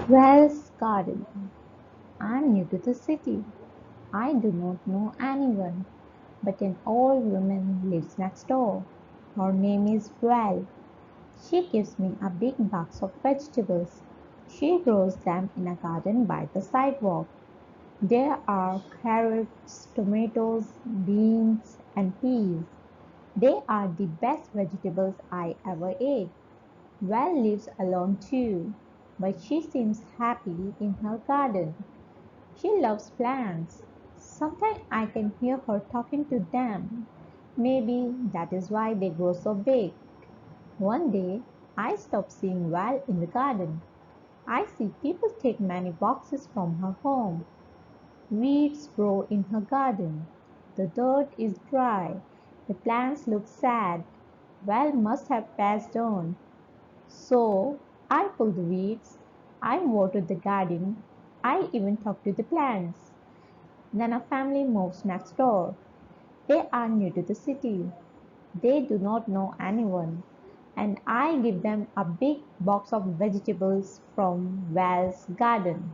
Wells Garden. I'm new to the city. I do not know anyone, but an old woman lives next door. Her name is Val. She gives me a big box of vegetables. She grows them in a garden by the sidewalk. There are carrots, tomatoes, beans, and peas. They are the best vegetables I ever ate. Val lives alone too, but she seems happy in her garden. She loves plants. Sometimes I can hear her talking to them. Maybe that is why they grow so big. One day, I stopped seeing Val in the garden. I see people take many boxes from her home. Weeds grow in her garden. The dirt is dry. The plants look sad. Val must have passed on. So I pull the weeds. I water the garden. I even talk to the plants. Then a family moves next door. They are new to the city. They do not know anyone. And I give them a big box of vegetables from Val's garden.